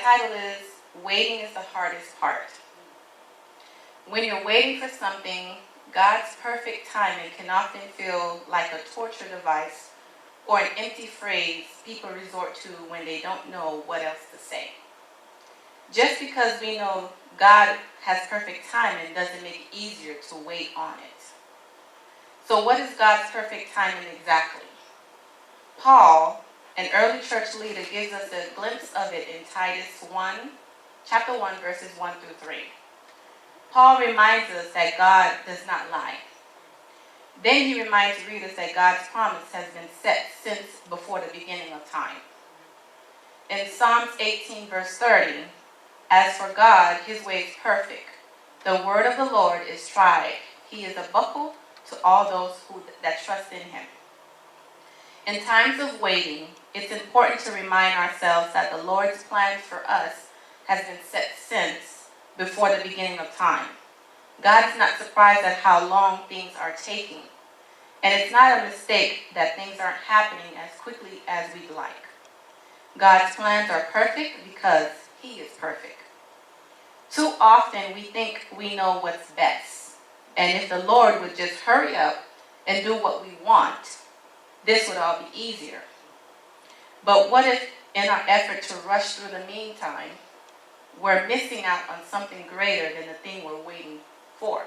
title is Waiting is the Hardest Part. When you're waiting for something, God's perfect timing can often feel like a torture device or an empty phrase people resort to when they don't know what else to say. Just because we know God has perfect timing doesn't make it easier to wait on it. So what is God's perfect timing exactly? Paul, an early church leader, gives us a glimpse of it in Titus 1, chapter 1, verses 1 through 3. Paul reminds us that God does not lie. Then he reminds readers that God's promise has been set since before the beginning of time. In Psalms 18, verse 30, as for God, his way is perfect. The word of the Lord is tried. He is a buckler to all those that trust in him. In times of waiting, it's important to remind ourselves that the Lord's plans for us has been set since before the beginning of time. God is not surprised at how long things are taking. And it's not a mistake that things aren't happening as quickly as we'd like. God's plans are perfect because he is perfect. Too often we think we know what's best. And if the Lord would just hurry up and do what we want, this would all be easier. But what if in our effort to rush through the meantime, we're missing out on something greater than the thing we're waiting for?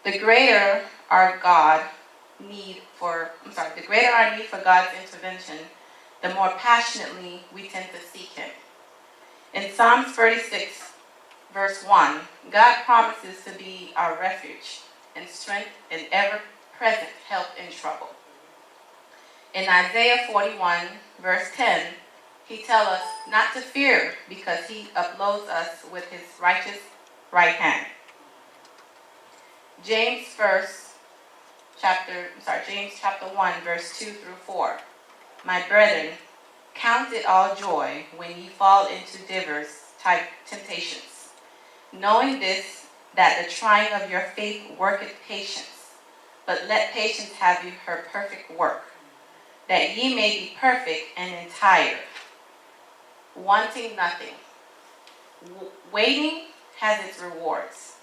The greater our need for God's intervention, the more passionately we tend to seek him. In Psalms 36, verse 1, God promises to be our refuge and strength and ever-present help in trouble. In Isaiah 41, verse 10, he tells us not to fear because he upholds us with his righteous right hand. James chapter 1, verse 2 through 4. My brethren, count it all joy when ye fall into divers type temptations, knowing this, that the trying of your faith worketh patience. But let patience have you her perfect work, that ye may be perfect and entire, wanting nothing. Waiting has its rewards.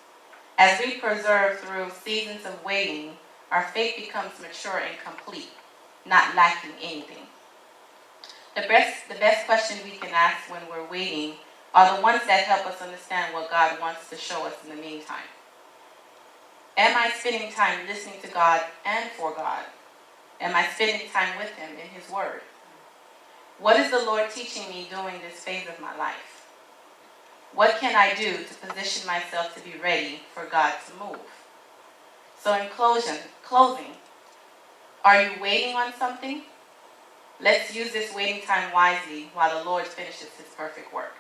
As we persevere through seasons of waiting, our faith becomes mature and complete, not lacking anything. The best question we can ask when we're waiting are the ones that help us understand what God wants to show us in the meantime. Am I spending time listening to God and for God? Am I spending time with him in his word? What is the Lord teaching me during this phase of my life? What can I do to position myself to be ready for God to move? So in closing, are you waiting on something? Let's use this waiting time wisely while the Lord finishes his perfect work.